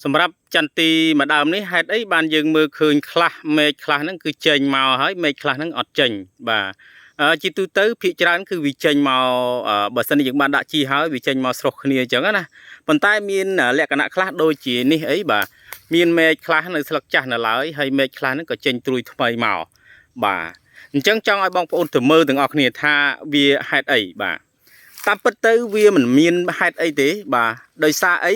សម្រាប់ចន្ទទីម្ដងនេះហេតុអីបានយើងមើលឃើញខ្លះមេឃខ្លះហ្នឹងគឺចេញមកហើយមេឃខ្លះហ្នឹងអត់ចេញបាទជាទូទៅភាគច្រើនគឺវាចេញមកបើសិនជាយើងបានដាក់ជីហើយវាចេញមកស្រុះគ្នាអញ្ចឹងណាប៉ុន្តែមានលក្ខណៈខ្លះដូចជានេះអីបាទមានមេឃខ្លះនៅស្លឹកចាស់នៅឡើយហើយមេឃខ្លះហ្នឹងក៏ចេញត្រួយថ្មីមកបាទអញ្ចឹងចង់ឲ្យបងប្អូនទៅមើលទាំងអស់គ្នាថាវាហេតុអីបាទតាមពិតទៅវាមិនមានហេតុអីទេបាទដោយសារអី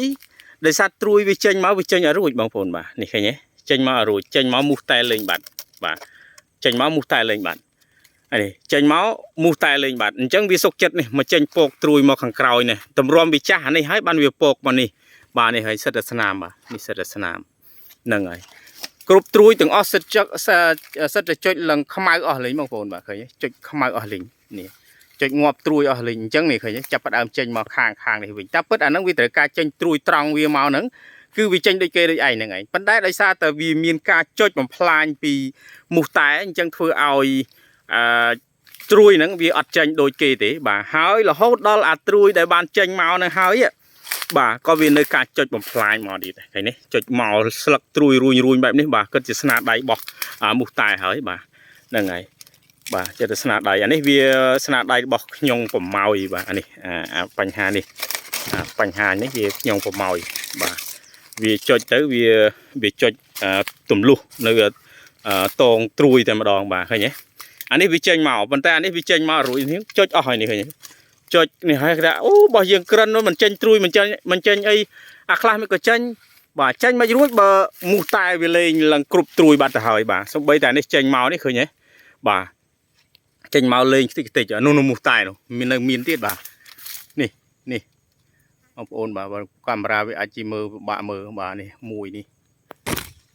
ដោយសារត្រួយវាចេញមកវាចេញឲ្យរួចបងប្អូនបាទនេះឃើញទេចេញមកឲ្យរួចចេញមកមូសតែលេងបាត់បាទចេញមកមូសតែលេងបាត់នេះចេញមកមូសតែលេងបាត់អញ្ចឹងវាសុកចិត្តនេះមកចេញពកត្រួយមកខាងក្រោយនេះតម្រាំវាចាស់អានេះហើយបានវាពកមកនេះបាទនេះហើយសិតតែស្នាមបាទនេះសិតតែស្នាមហ្នឹងហើយគ្រប់ត្រួយទាំងអស់សិតតែចុចឡើងខ្មៅអស់លេងបងប្អូនបាទឃើញទេចុចខ្មៅអស់លេងនេះចុចងាប់ត្រួយអស់លេងអញ្ចឹងនេះឃើញចាប់ផ្ដើមចេញមកខាងនេះវិញតែពិតអាហ្នឹងវាត្រូវការចេញត្រួយត្រង់វាមកហ្នឹងគឺវាចេញដូចគេដូចឯងហ្នឹងឯងប៉ុន្តែដោយសារតែវាមានការចុចបំផ្លាញពីមូសតែអញ្ចឹងធ្វើឲ្យត្រួយហ្នឹងវាអត់ចេញដូចគេទេបាទហើយរហូតដល់អាត្រួយដែលបានចេញមកហ្នឹងហើយបាទក៏វានៅការចុចបំផ្លាញមកទៀតឃើញនេះចុចមកស្លឹកត្រួយរួញបែបនេះបាទគិតជាស្នាដៃរបស់មូសតែហើយបាទហ្នឹងហើយបាទចិត្តស្នាដៃអានេះវាស្នាដៃរបស់ខ្ញុំប្រម៉ោយបាទអានេះបញ្ហានេះបញ្ហានេះវាខ្ញុំប្រម៉ោយបាទវាចុចទៅវាចុចទម្លុះនៅតងត្រួយតែម្ដងបាទឃើញទេអានេះវាចេញមកប៉ុន្តែអានេះវាចេញមករួចនេះចុចអស់ហើយនេះឃើញទេចុចនេះហើយគេថាអូរបស់យើងក្រិនមិនចេញត្រួយមិនចេញអីអាខ្លះមិនក៏ចេញបាទចេញមិនរួចបើមូសតែវាលេងឡើងគ្រប់ត្រួយបាត់ទៅហើយបាទសូម្បីតែនេះចេញមកនេះឃើញទេបាទចេញមកលេងតិចនោះមូសតែនោះមានទៀតបាទនេះបងប្អូនបាទកាមេរ៉ាវាអាចជិះមើលពិបាកមើលបាទនេះមួយនេះ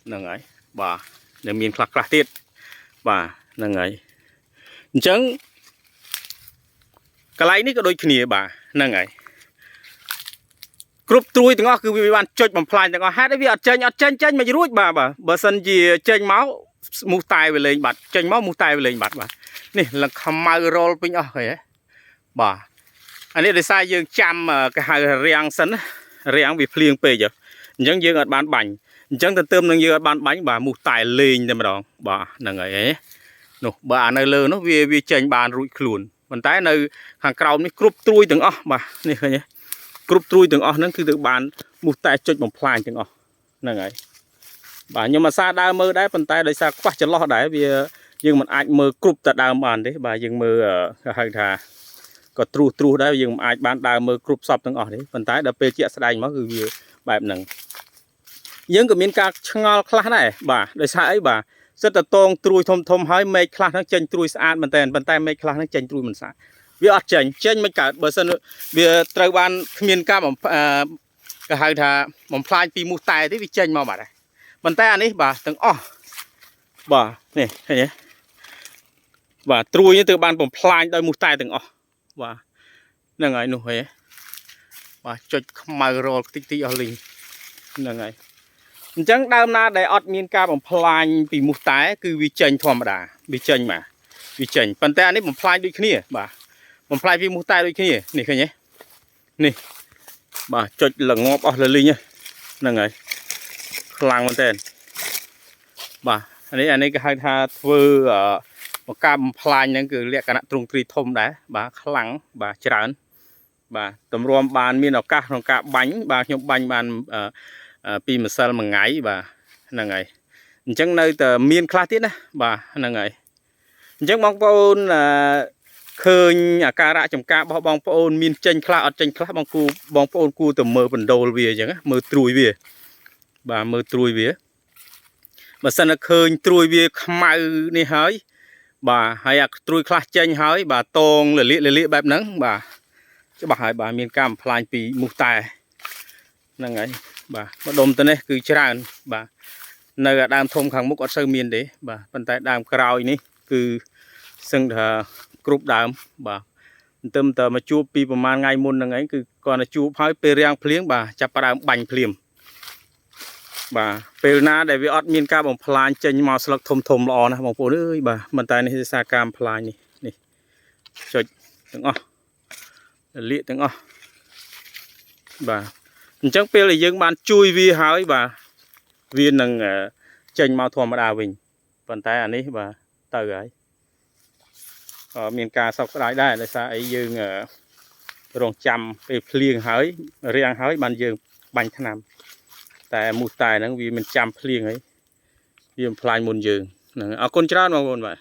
ហ្នឹងហើយបាទនៅមានខ្លះទៀតបាទហ្នឹងហើយអញ្ចឹងកន្លែងនេះក៏ដូចគ្នាបាទហ្នឹងហើយគ្រប់ត្រួយទាំងអស់គឺវាបានចុចបំផ្លាញទាំងអស់ហេតុអីវាអត់ចេញមិនរួចបាទបើសិនជាចេញមកមូសតែវាលេងបាត់ចេញមកមូសតែវាលេងបាត់បាទនេះលង្ខ្មៅរលពេញអស់ហីបាទអានេះដោយសារយើងចាំគេហៅរាំងសិនរាំងវាភ្លៀងពេកអញ្ចឹងយើងអត់បានបាញ់អញ្ចឹងទៅនឹងយើងអត់បានបាញ់បាទមូសតែលេងតែម្ដងបាទហ្នឹងហើយនោះបើអានៅលើនោះវាចេញបានរួចខ្លួនប៉ុន្តែនៅខាងក្រោមនេះគ្រប់ត្រួយទាំងអស់បាទនេះឃើញទេគ្រប់ត្រួយទាំងអស់ហ្នឹងគឺទៅបានមូសតែចុចបំផ្លាញទាំងអស់ហ្នឹងហើយបាទខ្ញុំអាសាដើរមើលដែរប៉ុន្តែដោយសារខ្វះចន្លោះដែរយើងមិនអាចមើលគ្រប់តែដើមបានទេបាទយើងមើលគេហៅថាក៏ត្រួសដែរយើងមិនអាចបានដើរមើលគ្រប់សពទាំងអស់ទេប៉ុន្តែដល់ពេលជាក់ស្ដែងមកគឺវាបែបហ្នឹងយើងក៏មានការឆ្ងល់ខ្លះដែរបាទដោយសារអីបាទសិតតែតងត្រួយធំហើយមេឃខ្លះហ្នឹងចេញត្រួយស្អាតមែនតើប៉ុន្តែមេឃខ្លះហ្នឹងចេញត្រួយមិនស្អាតវាអត់ចេញមិនកើតបើសិនវាត្រូវបានគ្មានការគេហៅថាបំផ្លាញពីមូសតែទេវាចេញមកបាត់ហើយប៉ុន្តែអានេះបាទទាំងអស់បាទនេះឃើញទេបាទត្រួយនេះត្រូវបានបំផ្លាញដោយមូសតែទាំងអស់បាទហ្នឹងហើយនោះហេបាទចុចខ្មៅរលតិចអស់លីងហ្នឹងហើយអញ្ចឹងដើមណាដែលអត់មានការបំផ្លាញពីមូសតែគឺវាចេញធម្មតាវាចេញប៉ុន្តែអានេះបំផ្លាញដូចគ្នាបាទបំផ្លាញពីមូសតែដូចគ្នានេះឃើញទេនេះបាទចុចល្ងាប់អស់លីងហ្នឹងហើយខ្លាំងមែនតើបាទអានេះគេហៅថាធ្វើការបំផ្លាញហ្នឹងគឺលក្ខណៈទ្រង់ទ្រីធំដែរបាទខ្លាំងបាទច្រើនបាទតម្រាំបានមានឱកាសក្នុងការបាញ់បាទខ្ញុំបាញ់បានពីម្សិលមួយថ្ងៃបាទហ្នឹងហើយអញ្ចឹងនៅតែមានខ្លះទៀតណាបាទហ្នឹងហើយអញ្ចឹងបងប្អូនឃើញអាការៈចំការរបស់បងប្អូនមានចេញខ្លះអត់ចេញខ្លះបងប្អូនគួរតែមើលបណ្ដូលវាអញ្ចឹងមើលត្រួយវាបាទមើលត្រួយវាបើសិនតែឃើញត្រួយវាខ្មៅនេះហើយបាទហើយអាត្រួយខ្លះចេញហើយបាទតងលលាកបែបហ្នឹងបាទច្បាស់ហើយបាទមានការបំផ្លាញពីមូសតែហ្នឹងហើយបាទម្ដុំទៅនេះគឺច្រើនបាទនៅដើមធំខាងមុខអត់សូវមានទេបាទប៉ុន្តែដើមក្រោយនេះគឺសឹងថាគ្រប់ដើមបាទទើបតែមកជួបពីប្រហែលថ្ងៃមុនហ្នឹងឯងគឺគាត់ទៅជួបហើយពេលរាំងភ្លៀងបាទចាប់ផ្ដើមបាញ់ភ្លាមបាទពេលណាដែលវាអត់មានការបំផ្លាញចេញមកស្លឹកធំល្អណាស់បងប្អូនអើយបាទមិនតែនេះសារការបំផ្លាញនេះចុចទាំងអស់លាកទាំងអស់បាទ chẳng biết là dương ban chui vi hỏi bà viên nâng chênh mau thua mà đào bình phần tay anh ấy bà từ ấy ở miền ca sau cái đại là sao ấy dương rong chăm về phliêng hỏi riêng hỏi ban dương bánh thằng nam tại một tài nó vì mình chăm phliêng ấy vì phai môn dương ở con trán mà con vậy